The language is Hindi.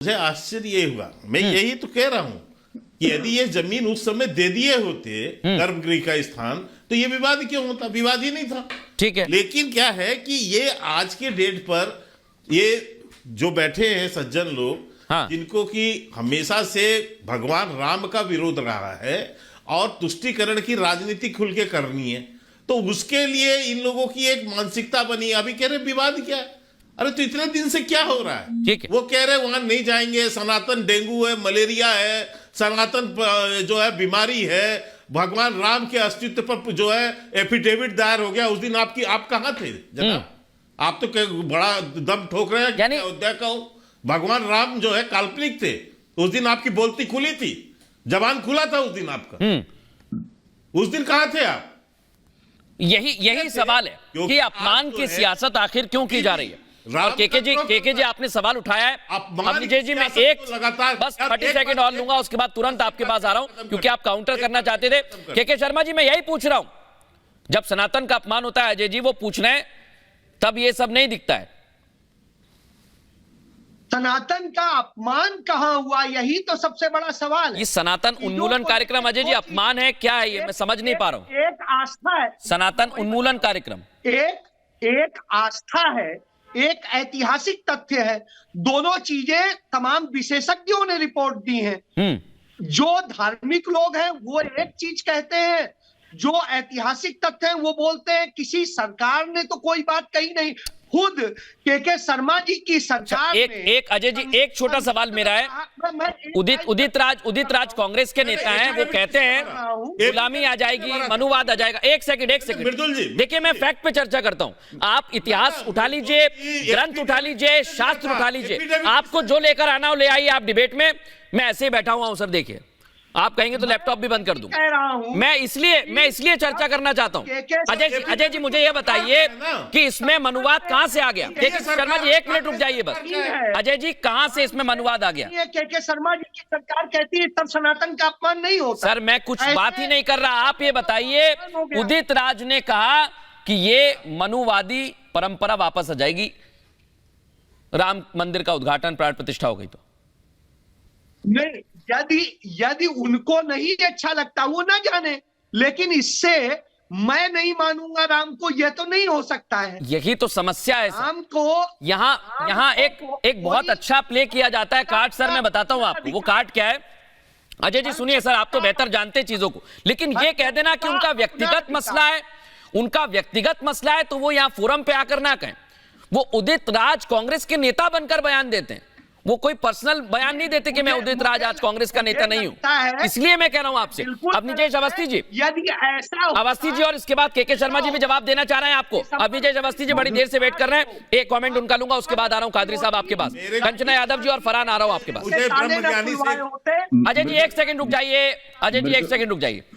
मुझे आश्चर्य ये हुआ, मैं यही तो कह रहा हूं कि यदि ये जमीन उस समय दे दिए होते गर्भगृह का स्थान तो ये विवाद क्यों होता? विवाद ही नहीं था। ठीक है, लेकिन क्या है कि ये आज के डेट पर ये जो बैठे हैं सज्जन लोग, हाँ। जिनको कि हमेशा से भगवान राम का विरोध रहा है और तुष्टीकरण की राजनीति खुल के करनी है, तो उसके लिए इन लोगों की एक मानसिकता बनी। अभी कह रहे विवाद क्या है? अरे तो इतने दिन से क्या हो रहा है? ठीक है। वो कह रहे वहां नहीं जाएंगे, सनातन डेंगू है, मलेरिया है, सनातन जो है बीमारी है, भगवान राम के अस्तित्व पर जो है एफिडेविट दायर हो गया। उस दिन आप कहां थे जनाब? आप तो बड़ा दम ठोक रहे हैं यानी अयोध्या का भगवान राम जो है काल्पनिक थे। उस दिन आपकी बोलती खुली थी, जबान खुला था उस दिन आपका। उस दिन कहां थे आप? यही सवाल है कि अपमान की सियासत आखिर क्यों की जा रही है। और केके जी आपने सवाल उठाया है। अब विजय जी मैं एक लगातार बस 30 सेकंड और लूंगा, उसके बाद तुरंत आपके पास आ रहा हूं क्योंकि आप काउंटर करना चाहते थे। केके शर्मा जी मैं यही पूछ रहा हूं, जब सनातन का अपमान होता है अजय जी वो पूछ रहे हैं, तब ये सब नहीं दिखता है। सनातन का अपमान कहां हुआ, यही तो सबसे बड़ा सवाल है। इस सनातन उन्मूलन कार्यक्रम अजय जी अपमान है क्या है? ये मैं समझ नहीं पा रहा हूं। एक आस्था है, सनातन उन्मूलन कार्यक्रम एक आस्था है, एक ऐतिहासिक तथ्य है। दोनों चीजें तमाम विशेषज्ञों ने रिपोर्ट दी हैं। जो धार्मिक लोग हैं वो एक चीज कहते हैं, जो ऐतिहासिक तथ्य है वो बोलते हैं किसी सरकार ने तो कोई बात कही नहीं। खुद केके शर्मा जी की सरकार एक अजय जी एक छोटा सवाल मेरा है। उदित राज कांग्रेस के नेता हैं, वो कहते हैं गुलामी आ जाएगी, मनुवाद आ जाएगा। एक सेकंड देखिए, मैं फैक्ट पे चर्चा करता हूं। आप इतिहास उठा लीजिए, ग्रंथ उठा लीजिए, शास्त्र उठा लीजिए, आपको जो लेकर आना हो ले आइए आप डिबेट में। मैं ऐसे ही बैठा हुआ हूं सर। देखिए आप कहेंगे तो लैपटॉप भी बंद कर दूं। मैं इसलिए चर्चा करना चाहता हूं। अजय जी मुझे यह बताइए कि इसमें मनुवाद कहां से आ गया? केके शर्मा जी एक मिनट रुक जाइए बस। अजय जी कहां से इसमें मनुवाद आ गया? केके शर्मा जी की सरकार कहती है तब सनातन का अपमान नहीं होता। सर मैं कुछ बात ही नहीं कर रहा, आप ये बताइए। उदित राज ने कहा कि ये मनुवादी परंपरा वापस आ जाएगी, राम मंदिर का उद्घाटन प्राण प्रतिष्ठा हो गई तो। नहीं, यदि उनको नहीं अच्छा लगता वो ना जाने, लेकिन इससे मैं नहीं मानूंगा राम को, यह तो नहीं हो सकता है। यही तो समस्या है राम को यहाँ एक बहुत अच्छा प्ले किया जाता है कार्ड। सर मैं बताता हूं आपको वो कार्ड क्या है। अजय जी सुनिए सर, आप तो बेहतर जानते चीजों को, लेकिन ये कह देना कि उनका व्यक्तिगत मसला है तो वो यहाँ फोरम पे आकर ना कहें। वो उदित राज कांग्रेस के नेता बनकर बयान देते हैं, वो कोई पर्सनल बयान नहीं देते कि मैं उदित राज आज कांग्रेस का नेता नहीं हूं। इसलिए मैं कह रहा हूं आपसे। अब नीतीश अवस्थी जी, यदि ऐसा अवस्थी जी और इसके बाद केके शर्मा जी भी जवाब देना चाह रहे हैं आपको। अब नीतीश अवस्थी जी बड़ी देर से वेट कर रहे हैं, एक कमेंट उनका लूंगा, उसके बाद आ रहा हूं कादरी साहब आपके पास, कंचना यादव जी और फरहान आ रहा हूं आपके पास। अजय जी एक सेकंड रुक जाइए, अजय जी एक सेकंड रुक जाइए।